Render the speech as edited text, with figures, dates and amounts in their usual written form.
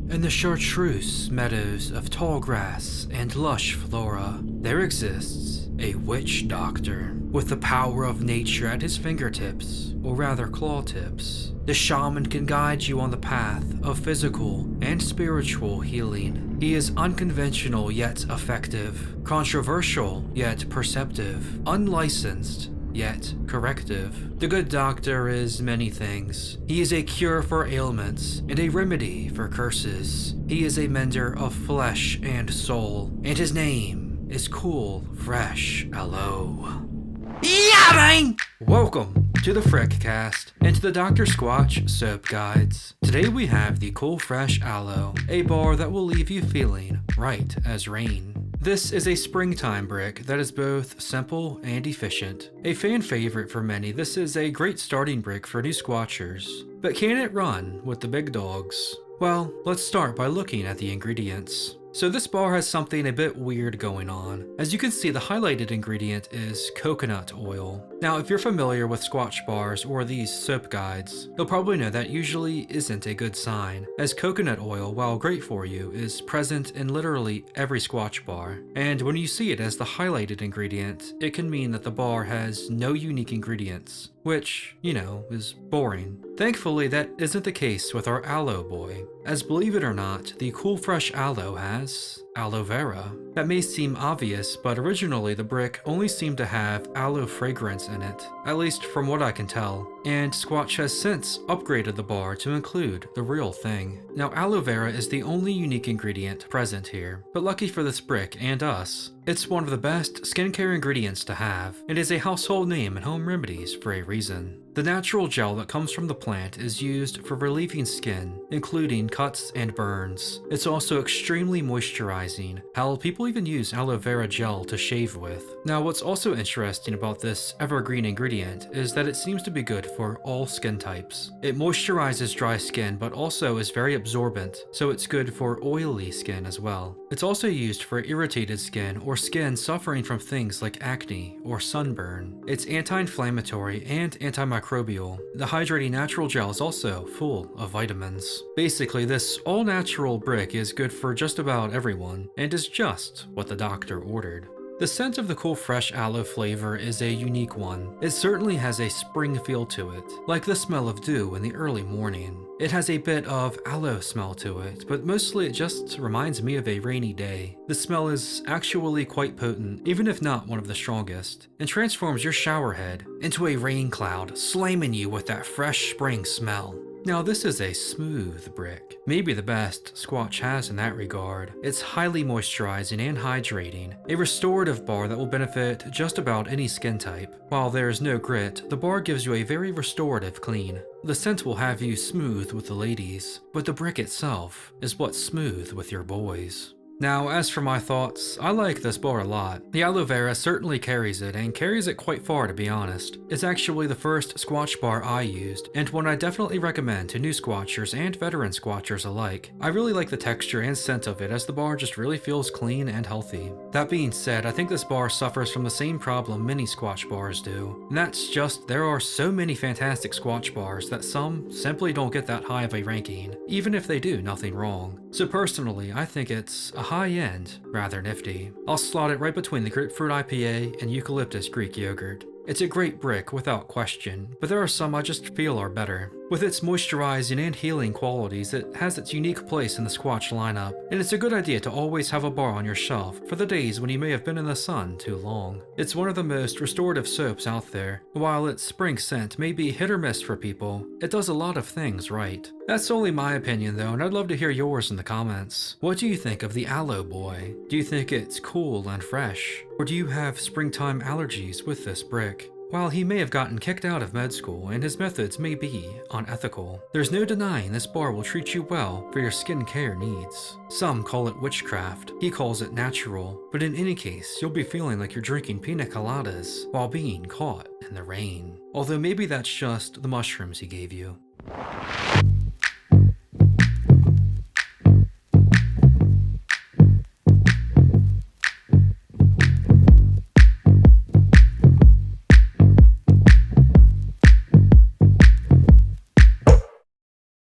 In the chartreuse meadows of tall grass and lush flora, there exists a witch doctor with the power of nature at his fingertips, or rather claw tips. The shaman can guide you on the path of physical and spiritual healing. He is unconventional yet effective, controversial yet perceptive, unlicensed yet corrective. The good doctor is many things. He is a cure for ailments and a remedy for curses. He is a mender of flesh and soul, and his name is Cool Fresh Aloe. Yeah, man! Welcome to the Frick Cast and to the Dr. Squatch Soap Guides. Today we have the Cool Fresh Aloe, a bar that will leave you feeling right as rain. This is a springtime brick that is both simple and efficient. A fan favorite for many, this is a great starting brick for new squatchers. But can it run with the big dogs? Well, let's start by looking at the ingredients. So this bar has something a bit weird going on. As you can see, the highlighted ingredient is coconut oil. Now, if you're familiar with Squatch bars or these soap guides, you'll probably know that usually isn't a good sign, as coconut oil, while great for you, is present in literally every Squatch bar. And when you see it as the highlighted ingredient, it can mean that the bar has no unique ingredients, which, you know, is boring. Thankfully, that isn't the case with our aloe boy, as believe it or not, the Cool Fresh Aloe has aloe vera. That may seem obvious, but originally the brick only seemed to have aloe fragrance in it, at least from what I can tell, and Squatch has since upgraded the bar to include the real thing. Now, aloe vera is the only unique ingredient present here, but lucky for this brick and us, it's one of the best skincare ingredients to have, and is a household name in home remedies for a reason. The natural gel that comes from the plant is used for relieving skin, including cuts and burns. It's also extremely moisturizing. Hell, people even use aloe vera gel to shave with. Now, what's also interesting about this evergreen ingredient is that it seems to be good for all skin types. It moisturizes dry skin, but also is very absorbent, so it's good for oily skin as well. It's also used for irritated skin or skin suffering from things like acne or sunburn. It's anti-inflammatory and antimicrobial. The hydrating natural gel is also full of vitamins. Basically, this all-natural brick is good for just about everyone, and is just what the doctor ordered. The scent of the Cool Fresh Aloe flavor is a unique one. It certainly has a spring feel to it, like the smell of dew in the early morning. It has a bit of aloe smell to it, but mostly it just reminds me of a rainy day. The smell is actually quite potent, even if not one of the strongest, and transforms your shower head into a rain cloud, slamming you with that fresh spring smell. Now, this is a smooth brick, maybe the best Squatch has in that regard. It's highly moisturizing and hydrating, a restorative bar that will benefit just about any skin type. While there is no grit, the bar gives you a very restorative clean. The scent will have you smooth with the ladies, but the brick itself is what's smooth with your boys. Now, as for my thoughts, I like this bar a lot. The aloe vera certainly carries it, and carries it quite far to be honest. It's actually the first Squatch bar I used, and one I definitely recommend to new Squatchers and veteran Squatchers alike. I really like the texture and scent of it, as the bar just really feels clean and healthy. That being said, I think this bar suffers from the same problem many Squatch bars do, and that's just there are so many fantastic Squatch bars that some simply don't get that high of a ranking, even if they do nothing wrong. So personally, I think it's a high-end, rather nifty. I'll slot it right between the Grapefruit IPA and Eucalyptus Greek Yogurt. It's a great brick without question, but there are some I just feel are better. With its moisturizing and healing qualities, it has its unique place in the Squatch lineup, and it's a good idea to always have a bar on your shelf for the days when you may have been in the sun too long. It's one of the most restorative soaps out there. While its spring scent may be hit or miss for people, it does a lot of things right. That's only my opinion though, and I'd love to hear yours in the comments. What do you think of the Aloe Boy? Do you think it's cool and fresh? Or do you have springtime allergies with this brick? While he may have gotten kicked out of med school and his methods may be unethical, there's no denying this bar will treat you well for your skincare needs. Some call it witchcraft, he calls it natural, but in any case, you'll be feeling like you're drinking pina coladas while being caught in the rain. Although maybe that's just the mushrooms he gave you.